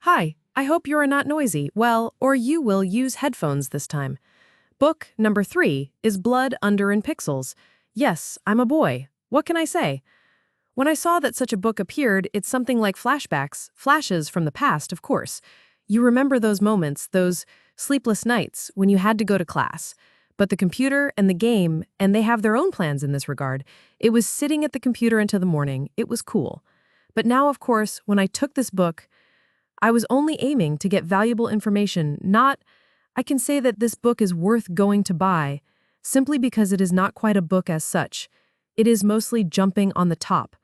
Hi, I hope you are not noisy, or you will use headphones this time. Book number 3 is Blood Under in Pixels. Yes, I'm a boy. What can I say? When I saw that such a book appeared, it's something like flashbacks, flashes from the past, of course. You remember those moments, those sleepless nights when you had to go to class. But the computer and the game, and they have their own plans in this regard. It was sitting at the computer until the morning. It was cool. But now, of course, when I took this book, I was only aiming to get valuable information, I can say that this book is worth going to buy, simply because it is not quite a book as such. It is mostly jumping on the top.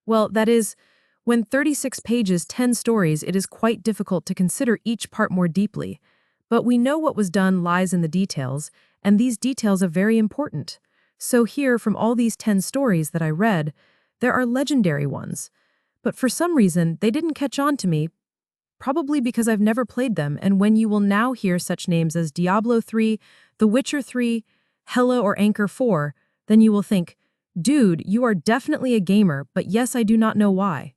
Well, that is, when 36 pages, 10 stories, it is quite difficult to consider each part more deeply. But we know what was done lies in the details, and these details are very important. So here, from all these 10 stories that I read, there are legendary ones. But for some reason, they didn't catch on to me, probably because I've never played them, and when you will now hear such names as Diablo 3, The Witcher 3, Hella or Anchor 4, then you will think, dude, you are definitely a gamer, but yes, I do not know why.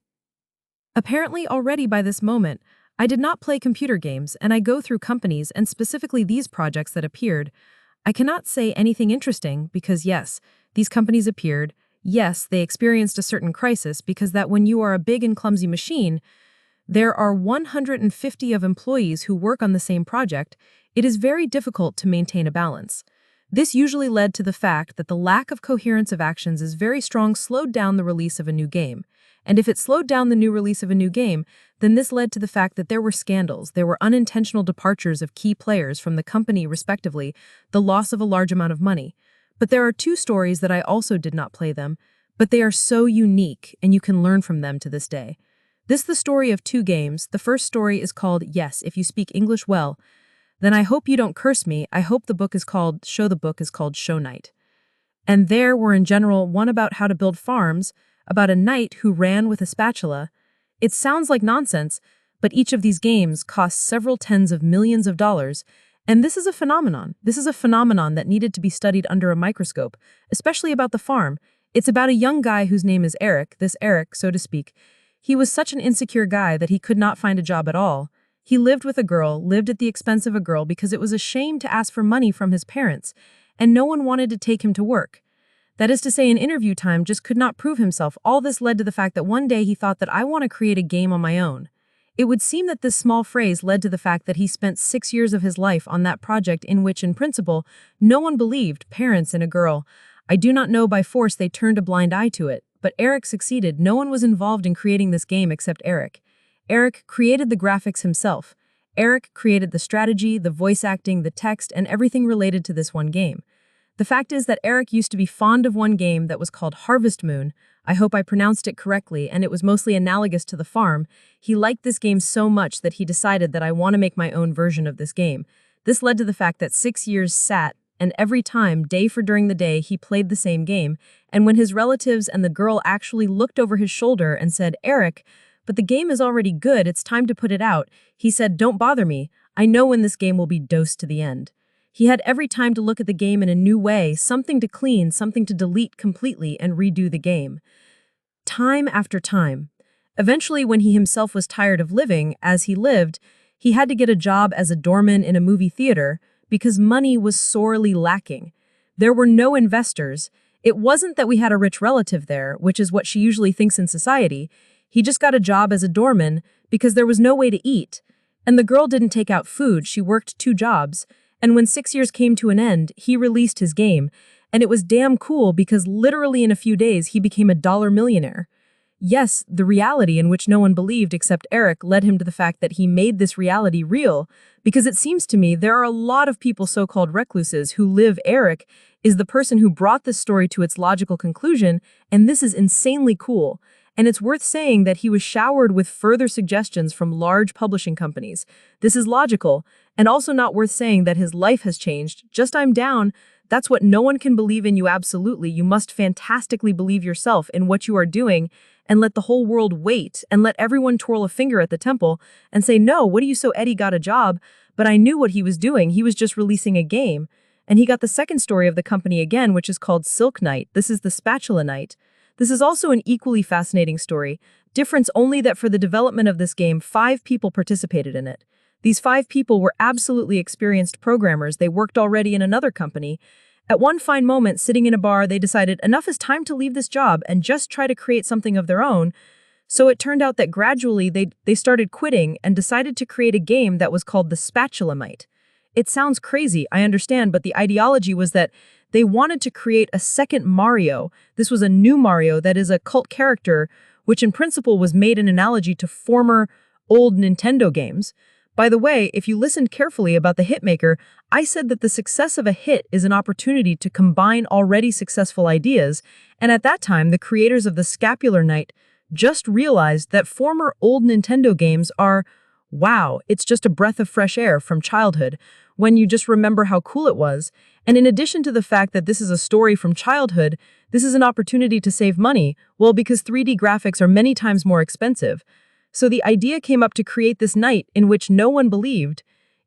Apparently already by this moment, I did not play computer games, and I go through companies and specifically these projects that appeared. I cannot say anything interesting because yes, these companies appeared, yes, they experienced a certain crisis because that when you are a big and clumsy machine, there are 150 of employees who work on the same project, it is very difficult to maintain a balance. This usually led to the fact that the lack of coherence of actions is very strong slowed down the release of a new game. And if it slowed down the new release of a new game, then this led to the fact that there were scandals, there were unintentional departures of key players from the company respectively, the loss of a large amount of money. But there are 2 stories that I also did not play them, but they are so unique and you can learn from them to this day. This is the story of 2 games. The first story is called Yes, If You Speak English Well. Then I hope you don't curse me. I hope the book is called Show Night. And there were in general one about how to build farms, about a knight who ran with a spatula. It sounds like nonsense, but each of these games cost several tens of millions of dollars. And this is a phenomenon. This is a phenomenon that needed to be studied under a microscope, especially about the farm. It's about a young guy whose name is Eric, this Eric, so to speak. He was such an insecure guy that he could not find a job at all. He lived with a girl, lived at the expense of a girl because it was a shame to ask for money from his parents, and no one wanted to take him to work. That is to say, in interview time just could not prove himself. All this led to the fact that one day he thought that I want to create a game on my own. It would seem that this small phrase led to the fact that he spent 6 years of his life on that project in which, in principle, no one believed, parents and a girl. I do not know by force they turned a blind eye to it. But Eric succeeded. No one was involved in creating this game except Eric. Eric created the graphics himself. Eric created the strategy, the voice acting, the text, and everything related to this one game. The fact is that Eric used to be fond of one game that was called Harvest Moon. I hope I pronounced it correctly, and it was mostly analogous to The Farm. He liked this game so much that he decided that I want to make my own version of this game. This led to the fact that 6 years sat, and every time, day for during the day, he played the same game, and when his relatives and the girl actually looked over his shoulder and said, Eric, but the game is already good, it's time to put it out, he said, don't bother me, I know when this game will be dosed to the end. He had every time to look at the game in a new way, something to clean, something to delete completely and redo the game. Time after time. Eventually, when he himself was tired of living, as he lived, he had to get a job as a doorman in a movie theater, because money was sorely lacking. There were no investors. It wasn't that we had a rich relative there, which is what she usually thinks in society. He just got a job as a doorman because there was no way to eat. And the girl didn't take out food, she worked 2 jobs. And when 6 years came to an end, he released his game. And it was damn cool because literally in a few days, he became a dollar millionaire. Yes, the reality in which no one believed except Eric led him to the fact that he made this reality real, because it seems to me there are a lot of people so-called recluses who live. Eric is the person who brought this story to its logical conclusion, and this is insanely cool. And it's worth saying that he was showered with further suggestions from large publishing companies. This is logical, and also not worth saying that his life has changed. Just I'm down. That's what no one can believe in you absolutely. You must fantastically believe yourself in what you are doing and let the whole world wait and let everyone twirl a finger at the temple and say, no, what are you so Eddie got a job? But I knew what he was doing. He was just releasing a game. And he got the second story of the company again, which is called Silk Knight. This is the Spatula Knight. This is also an equally fascinating story, difference only that for the development of this game, 5 people participated in it. These 5 people were absolutely experienced programmers. They worked already in another company. At one fine moment, sitting in a bar, they decided enough is time to leave this job and just try to create something of their own. So it turned out that gradually they started quitting and decided to create a game that was called the Spatulamite. It sounds crazy, I understand, but the ideology was that they wanted to create a second Mario. This was a new Mario that is a cult character, which in principle was made an analogy to former old Nintendo games. By the way, if you listened carefully about the hitmaker, I said that the success of a hit is an opportunity to combine already successful ideas, and at that time, the creators of the Scapular Knight just realized that former old Nintendo games are, wow, it's just a breath of fresh air from childhood when you just remember how cool it was. And in addition to the fact that this is a story from childhood, this is an opportunity to save money, well, because 3D graphics are many times more expensive. So the idea came up to create this knight in which no one believed.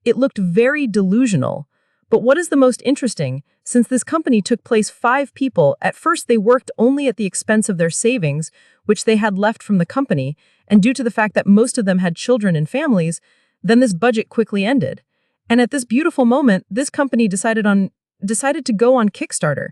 It looked very delusional. But what is the most interesting, since this company took place 5 people, at first they worked only at the expense of their savings, which they had left from the company, and due to the fact that most of them had children and families, then this budget quickly ended. And at this beautiful moment, this company decided to go on Kickstarter.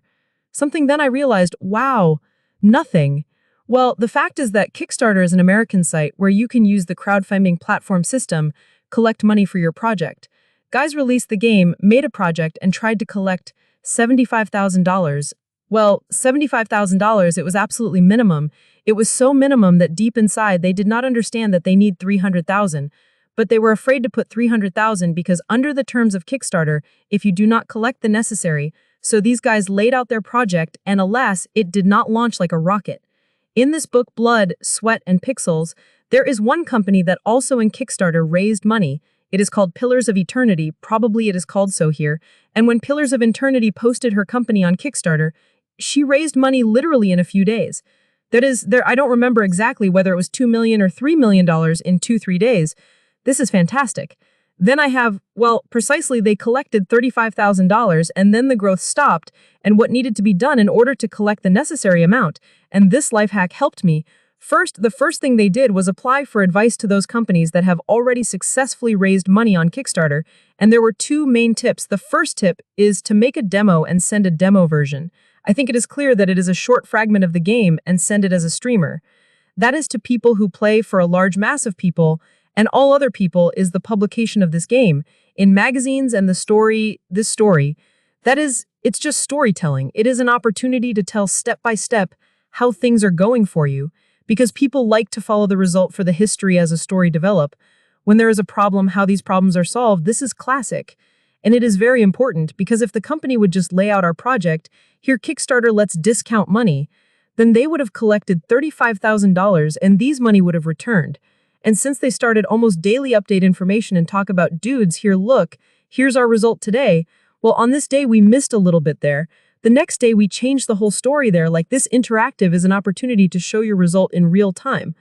Something then I realized, wow, nothing. Well, the fact is that Kickstarter is an American site where you can use the crowdfunding platform system, collect money for your project. Guys released the game, made a project, and tried to collect $75,000. Well, $75,000, it was absolutely minimum. It was so minimum that deep inside they did not understand that they need $300,000. But they were afraid to put $300,000 because under the terms of Kickstarter, if you do not collect the necessary, so these guys laid out their project, and alas, it did not launch like a rocket. In this book, Blood, Sweat, and Pixels, there is one company that also in Kickstarter raised money. It is called Pillars of Eternity, probably it is called so here, and when Pillars of Eternity posted her company on Kickstarter, she raised money literally in a few days. I don't remember exactly whether it was $2 million or $3 million in 2-3 days. This is fantastic. Then I have, well, precisely they collected $35,000 and then the growth stopped and what needed to be done in order to collect the necessary amount. And this life hack helped me. The first thing they did was apply for advice to those companies that have already successfully raised money on Kickstarter. And there were 2 main tips. The first tip is to make a demo and send a demo version. I think it is clear that it is a short fragment of the game and send it as a streamer. That is to people who play for a large mass of people, and all other people is the publication of this game in magazines and this story. That is, it's just storytelling. It is an opportunity to tell step by step how things are going for you, because people like to follow the result for the history as a story develop. When there is a problem, how these problems are solved, this is classic. And it is very important because if the company would just lay out our project, here Kickstarter lets discount money, then they would have collected $35,000 and these money would have returned. And since they started almost daily update information and talk about dudes, here's our result today. Well, on this day, we missed a little bit there. The next day, we changed the whole story there. Like this interactive is an opportunity to show your result in real time.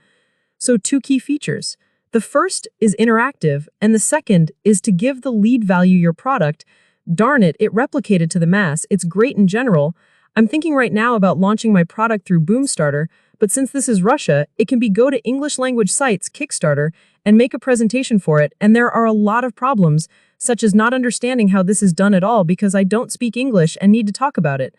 So 2 key features. The first is interactive, and the second is to give the lead value your product. Darn it, it replicated to the mass. It's great in general. I'm thinking right now about launching my product through Boomstarter, but since this is Russia, it can be go to English language sites, Kickstarter, and make a presentation for it, and there are a lot of problems, such as not understanding how this is done at all because I don't speak English and need to talk about it.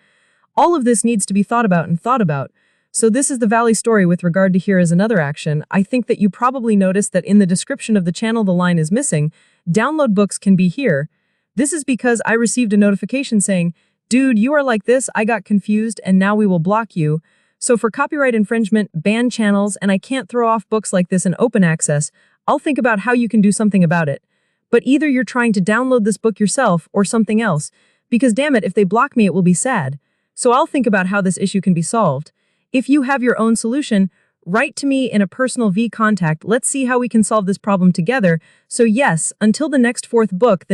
All of this needs to be thought about. So this is the Valley story with regard to here is another action. I think that you probably noticed that in the description of the channel the line is missing. Download books can be here. This is because I received a notification saying, dude, you are like this, I got confused, and now we will block you. So for copyright infringement, ban channels, and I can't throw off books like this in open access, I'll think about how you can do something about it. But either you're trying to download this book yourself or something else, because damn it, if they block me, it will be sad. So I'll think about how this issue can be solved. If you have your own solution, write to me in a personal contact. Let's see how we can solve this problem together. So yes, until the next fourth book,